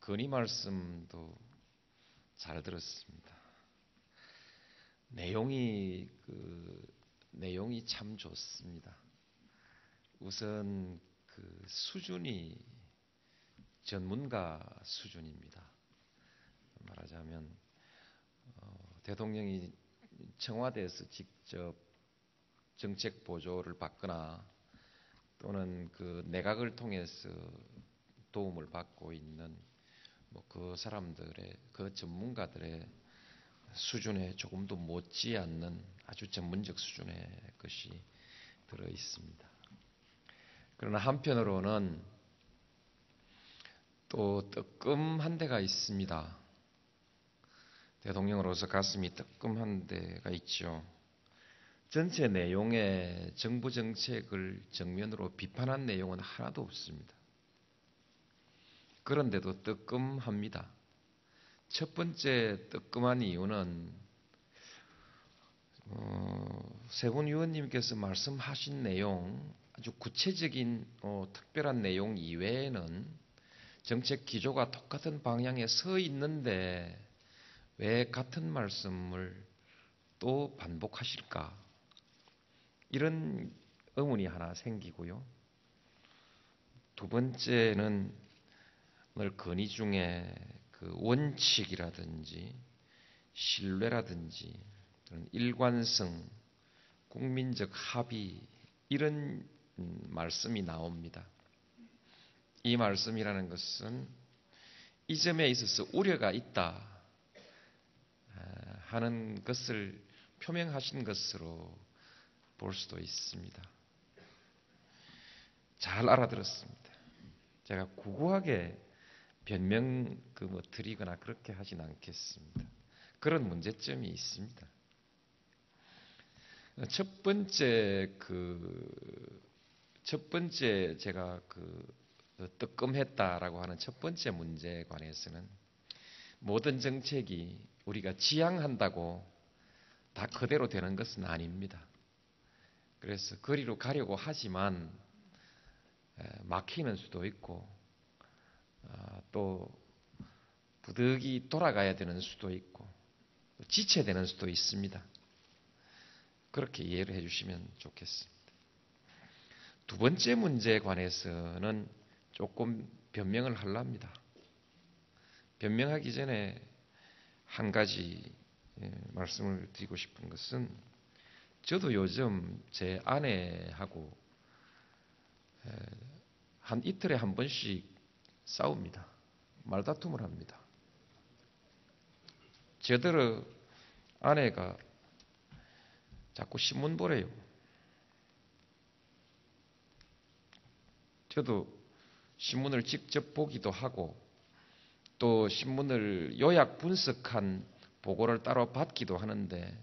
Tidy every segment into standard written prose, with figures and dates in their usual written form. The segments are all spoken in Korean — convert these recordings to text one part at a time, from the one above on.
건의 말씀도 잘 들었습니다. 내용이 참 좋습니다. 우선 수준이 전문가 수준입니다. 말하자면 대통령이 청와대에서 직접 정책 보조를 받거나 또는 내각을 통해서 도움을 받고 있는 그 사람들의 전문가들의 수준에 조금도 못지 않는 아주 전문적 수준의 것이 들어 있습니다. 그러나 한편으로는 또 뜨끔한 데가 있습니다. 대통령으로서 가슴이 뜨끔한 데가 있죠. 전체 내용에 정부 정책을 정면으로 비판한 내용은 하나도 없습니다. 그런데도 뜨끔합니다. 첫 번째 뜨끔한 이유는 세 분 의원님께서 말씀하신 내용, 아주 구체적인 특별한 내용 이외에는 정책 기조가 똑같은 방향에 서 있는데 왜 같은 말씀을 또 반복하실까? 이런 의문이 하나 생기고요. 두 번째는 오늘 건의 중에 원칙이라든지 신뢰라든지 일관성, 국민적 합의 이런 말씀이 나옵니다. 이 말씀이라는 것은 이 점에 있어서 우려가 있다 하는 것을 표명하신 것으로 볼 수도 있습니다. 잘 알아들었습니다. 제가 구구하게 변명 드리거나 그렇게 하진 않겠습니다. 그런 문제점이 있습니다. 첫 번째 제가 뜨끔했다라고 하는 첫 번째 문제에 관해서는 모든 정책이 우리가 지향한다고 다 그대로 되는 것은 아닙니다. 그래서 그리로 가려고 하지만 막히는 수도 있고 또 부득이 돌아가야 되는 수도 있고 지체되는 수도 있습니다. 그렇게 이해를 해주시면 좋겠습니다. 두 번째 문제에 관해서는 조금 변명을 하려합니다. 변명하기 전에 한 가지 말씀을 드리고 싶은 것은 저도 요즘 제 아내하고 한 이틀에 한 번씩 싸웁니다. 말다툼을 합니다. 저더러 아내가 자꾸 신문 보래요. 저도 신문을 직접 보기도 하고 또 신문을 요약 분석한 보고를 따로 받기도 하는데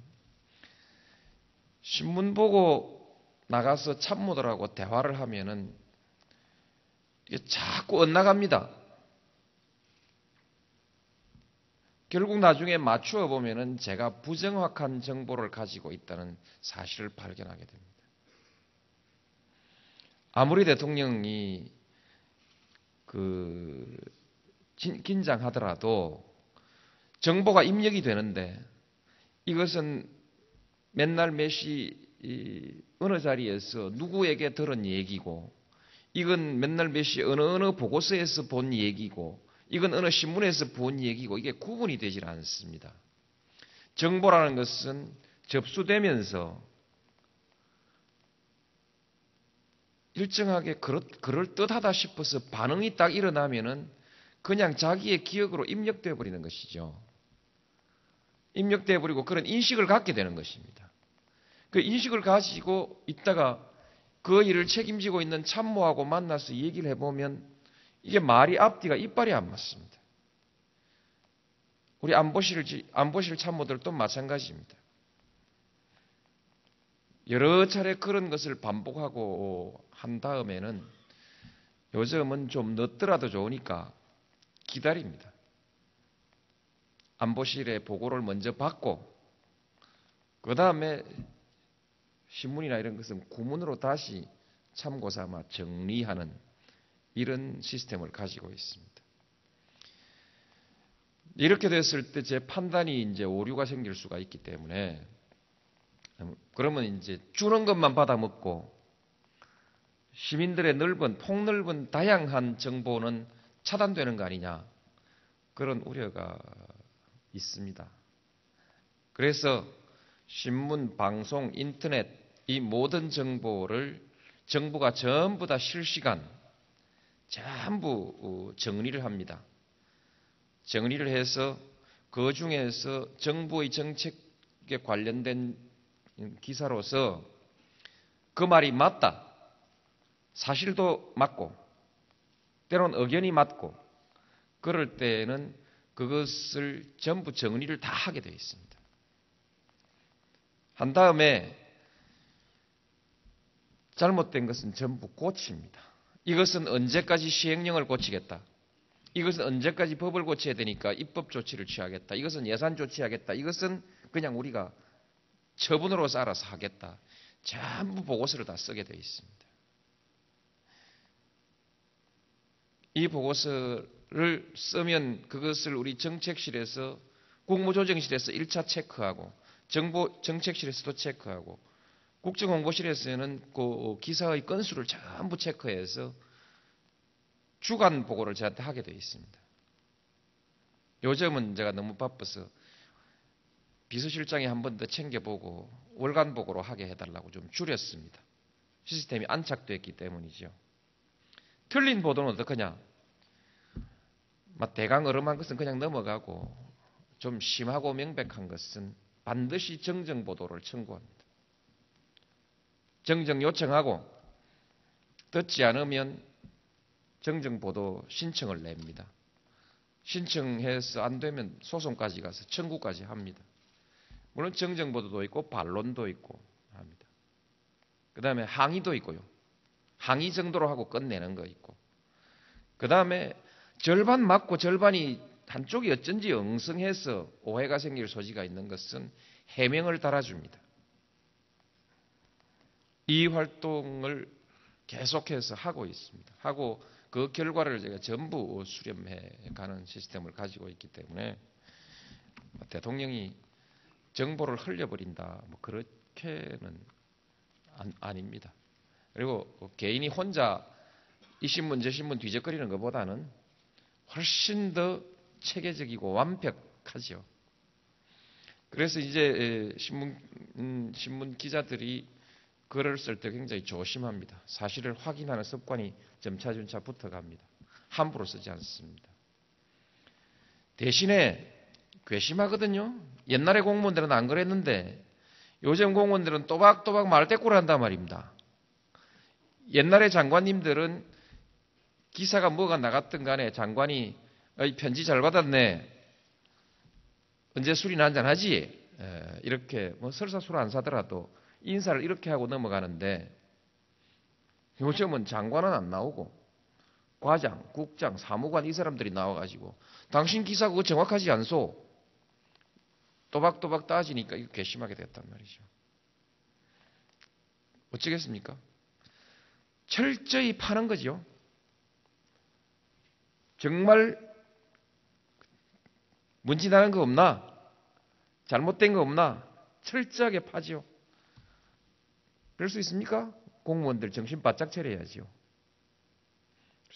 신문 보고 나가서 참모들하고 대화를 하면은 이게 자꾸 엇나갑니다. 결국 나중에 맞추어 보면은 제가 부정확한 정보를 가지고 있다는 사실을 발견하게 됩니다. 아무리 대통령이 긴장하더라도 정보가 입력이 되는데 이것은 맨날 몇시 어느 자리에서 누구에게 들은 얘기고 이건 맨날 몇시 어느 보고서에서 본 얘기고 이건 어느 신문에서 본 얘기고 이게 구분이 되질 않습니다. 정보라는 것은 접수되면서 일정하게 그럴듯하다 싶어서 반응이 딱 일어나면은 그냥 자기의 기억으로 입력되어 버리는 것이죠. 입력되어 버리고 그런 인식을 갖게 되는 것입니다. 그 인식을 가지고 있다가 그 일을 책임지고 있는 참모하고 만나서 얘기를 해보면 이게 말이 앞뒤가 이빨이 안 맞습니다. 우리 안보실 참모들도 마찬가지입니다. 여러 차례 그런 것을 반복하고 한 다음에는 요즘은 좀 늦더라도 좋으니까 기다립니다. 안보실에 보고를 먼저 받고 그 다음에 신문이나 이런 것은 구문으로 다시 참고 삼아 정리하는 이런 시스템을 가지고 있습니다. 이렇게 됐을 때 제 판단이 이제 오류가 생길 수가 있기 때문에 그러면 이제 주는 것만 받아먹고 시민들의 폭넓은 다양한 정보는 차단되는 거 아니냐 그런 우려가 있습니다. 그래서 신문, 방송, 인터넷 이 모든 정보를 정부가 전부 다 실시간 전부 정리를 합니다. 정리를 해서 그 중에서 정부의 정책에 관련된 기사로서 그 말이 맞다. 사실도 맞고 때로는 의견이 맞고 그럴 때에는 그것을 전부 정리를 다 하게 되어 있습니다. 한 다음에 잘못된 것은 전부 고칩니다. 이것은 언제까지 시행령을 고치겠다. 이것은 언제까지 법을 고쳐야 되니까 입법 조치를 취하겠다. 이것은 예산 조치하겠다. 이것은 그냥 우리가 처분으로서 알아서 하겠다. 전부 보고서를 다 쓰게 되어 있습니다. 이 보고서를 쓰면 그것을 우리 정책실에서 국무조정실에서 1차 체크하고 정부 정책실에서도 체크하고 국정홍보실에서는 그 기사의 건수를 전부 체크해서 주간 보고를 저한테 하게 되어 있습니다. 요즘은 제가 너무 바빠서 비서실장이 한 번 더 챙겨보고 월간 보고로 하게 해달라고 좀 줄였습니다. 시스템이 안착됐기 때문이죠. 틀린 보도는 어떡하냐? 대강 어름한 것은 그냥 넘어가고 좀 심하고 명백한 것은 반드시 정정 보도를 청구합니다. 정정 요청하고 듣지 않으면 정정 보도 신청을 냅니다. 신청해서 안 되면 소송까지 가서 청구까지 합니다. 물론 정정 보도도 있고 반론도 있고 합니다. 그 다음에 항의도 있고요. 항의 정도로 하고 끝내는 거 있고 그 다음에 절반 맞고 절반이 한쪽이 어쩐지 엉성해서 오해가 생길 소지가 있는 것은 해명을 달아줍니다. 이 활동을 계속해서 하고 있습니다. 하고 그 결과를 제가 전부 수렴해 가는 시스템을 가지고 있기 때문에 대통령이 정보를 흘려버린다 그렇게는 아닙니다. 그리고 개인이 혼자 이 신문 저 신문 뒤적거리는 것보다는 훨씬 더 체계적이고 완벽하죠. 그래서 이제 신문 기자들이 글을 쓸 때 굉장히 조심합니다. 사실을 확인하는 습관이 점차점차 붙어갑니다. 함부로 쓰지 않습니다. 대신에 괘씸하거든요. 옛날에 공무원들은 안 그랬는데 요즘 공무원들은 또박또박 말대꾸를 한단 말입니다. 옛날에 장관님들은 기사가 뭐가 나갔든 간에 장관이 편지 잘 받았네. 언제 술이나 한잔 하지? 이렇게 설사 술 안 사더라도 인사를 이렇게 하고 넘어가는데 요즘은 장관은 안 나오고 과장, 국장, 사무관 이 사람들이 나와가지고 당신 기사 그거 정확하지 않소? 또박또박 따지니까 이거 괘씸하게 됐단 말이죠. 어쩌겠습니까? 철저히 파는 거죠. 정말 문진하는 거 없나? 잘못된 거 없나? 철저하게 파죠. 그럴 수 있습니까? 공무원들 정신 바짝 차려야죠.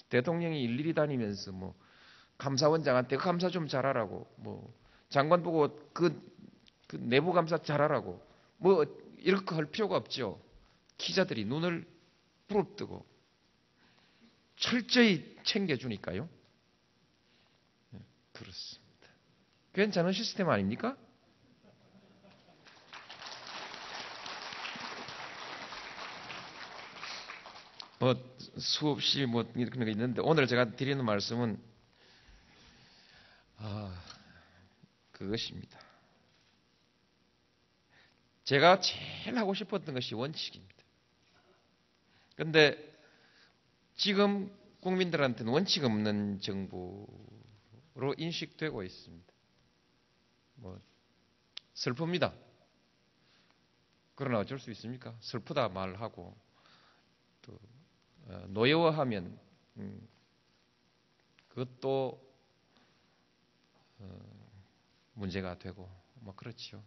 대통령이 일일이 다니면서 감사원장한테 감사 좀 잘하라고 장관 보고 그 내부 감사 잘하라고 이렇게 할 필요가 없죠. 기자들이 눈을 부릅뜨고 철저히 챙겨주니까요. 그렇습니다. 괜찮은 시스템 아닙니까? 수없이 이렇게 있는데 오늘 제가 드리는 말씀은 그것입니다. 제가 제일 하고 싶었던 것이 원칙입니다. 그런데 지금 국민들한테는 원칙 없는 정부로 인식되고 있습니다. 슬픕니다. 그러나 어쩔 수 있습니까? 슬프다 말하고 또 노여워하면 그것도 문제가 되고 뭐 그렇죠.